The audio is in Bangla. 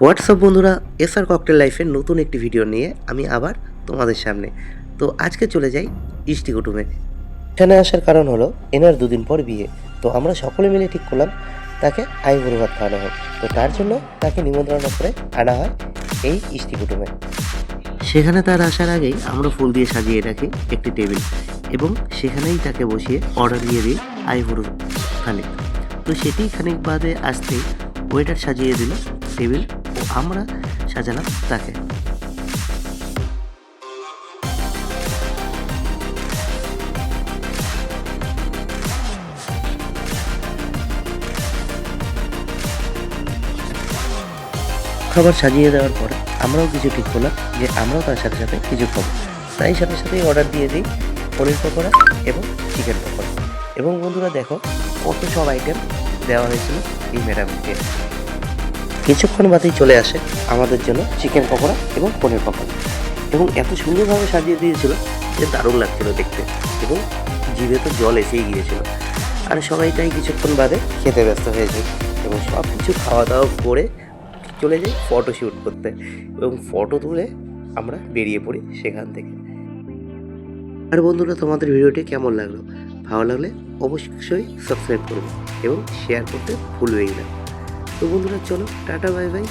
হোয়াটসঅ্যাপ বন্ধুরা, এসআর ককটেল লাইফের নতুন একটি ভিডিও নিয়ে আমি আবার তোমাদের সামনে। তো আজকে চলে যাই ইষ্টি কুটুমে। এখানে আসার কারণ হলো এনার দুদিন পর বিয়ে। তো আমরা সকলে মিলে ঠিক করলাম তাকে আইবুড়ো ভাত খাওয়ানো হোক। তো তার জন্য তাকে নিমন্ত্রণ করে আনা হয় এই ইষ্টি কুটুমে। সেখানে তার আসার আগেই আমরা ফুল দিয়ে সাজিয়ে রাখি একটি টেবিল এবং সেখানেই তাকে বসিয়ে অর্ডার দিয়ে দিই আইবুড়ো থালি। তো সেটি খানিক বাদে আসতেই ওয়েটার সাজিয়ে দিল টেবিল ও আমরা সাজালাম তাকে। খাবার সাজিয়ে দেওয়ার পর আমরাও কিছু ঠিক করলাম যে আমরাও তার সাথে সাথে কিছু খাবো। তাই সাথে সাথেই অর্ডার দিয়ে দিই পনির পকোড়া এবং চিকেন পকোড়া। এবং বন্ধুরা দেখো কত সব আইটেম দেওয়া হয়েছিল এই ম্যাডামকে। কিছুক্ষণ বাদেই চলে আসে আমাদের জন্য চিকেন পকোড়া এবং পনির পকোড়া এবং এত সুন্দরভাবে সাজিয়ে দিয়েছিল যে দারুণ লাগছিল দেখতে এবং জিভে তো জল এসেই গিয়েছিল। আর সবাই তাই কিছুক্ষণ বাদে খেতে ব্যস্ত হয়ে যায় এবং সব কিছু খাওয়া দাওয়া করে চলে যাই ফটো শ্যুট করতে এবং ফটো তুলে আমরা বেরিয়ে পড়ি সেখান থেকে। আর বন্ধুরা, তোমাদের ভিডিওটি কেমন লাগলো? ভালো লাগলে অবশ্যই সাবস্ক্রাইব করবে এবং শেয়ার করতে ভুলবেই না। তো বন্ধুরা, চলো টাটা, বাই বাই।